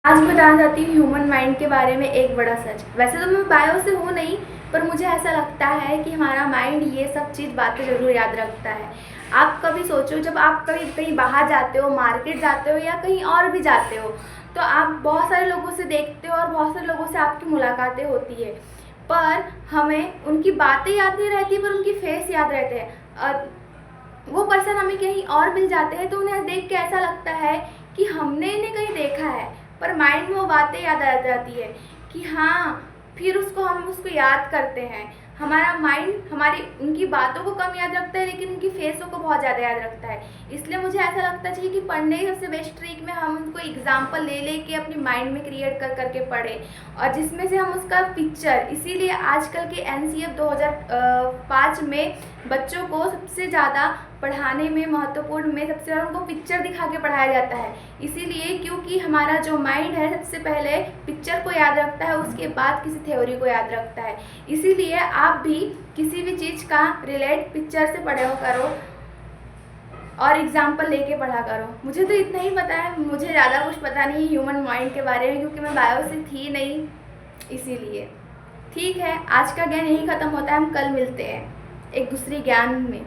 आज मैं बताना चाहती हूँ ह्यूमन माइंड के बारे में एक बड़ा सच। वैसे तो मैं बायो से हूँ नहीं, पर मुझे ऐसा लगता है कि हमारा माइंड ये सब चीज़ बातें ज़रूर याद रखता है। आप कभी सोचो, जब आप कभी कहीं बाहर जाते हो, मार्केट जाते हो या कहीं और भी जाते हो, तो आप बहुत सारे लोगों से देखते हो और बहुत सारे लोगों से आपकी मुलाकातें होती है, पर हमें उनकी बातें याद नहीं रहती, पर उनकी फेस याद रहते हैं। वो पर्सन हमें कहीं और मिल जाते हैं तो उन्हें देख के ऐसा लगता है कि हमने इन्हें कहीं देखा है, पर माइंड में वो बातें याद आ जाती है कि हाँ, फिर हम उसको याद करते हैं। हमारा माइंड हमारी उनकी बातों को कम याद रखता है, लेकिन उनकी फेसों को बहुत ज़्यादा याद रखता है। इसलिए मुझे ऐसा लगता चाहिए कि पढ़ने की सबसे बेस्ट ट्रिक में हम उनको एग्जाम्पल ले ले के अपनी माइंड में क्रिएट कर करके पढ़ें, और जिसमें से हम उसका पिक्चर, इसीलिए आजकल के NCF 2005 में बच्चों को सबसे ज़्यादा पढ़ाने में महत्वपूर्ण में सबसे ज़्यादा उनको पिक्चर दिखा के पढ़ाया जाता है। इसीलिए क्योंकि हमारा जो माइंड है सबसे पहले पिक्चर को याद रखता है, उसके बाद किसी थ्योरी को याद रखता है। इसीलिए आप भी किसी भी चीज़ का रिलेट पिक्चर से पढ़ो करो और एग्जाम्पल लेके पढ़ा करो। मुझे तो इतना ही पता है, मुझे ज़्यादा कुछ पता नहीं ह्यूमन माइंड के बारे में, क्योंकि मैं बायो से थी नहीं, इसीलिए। ठीक है, आज का ज्ञान यही ख़त्म होता है। हम कल मिलते हैं एक दूसरे ज्ञान में।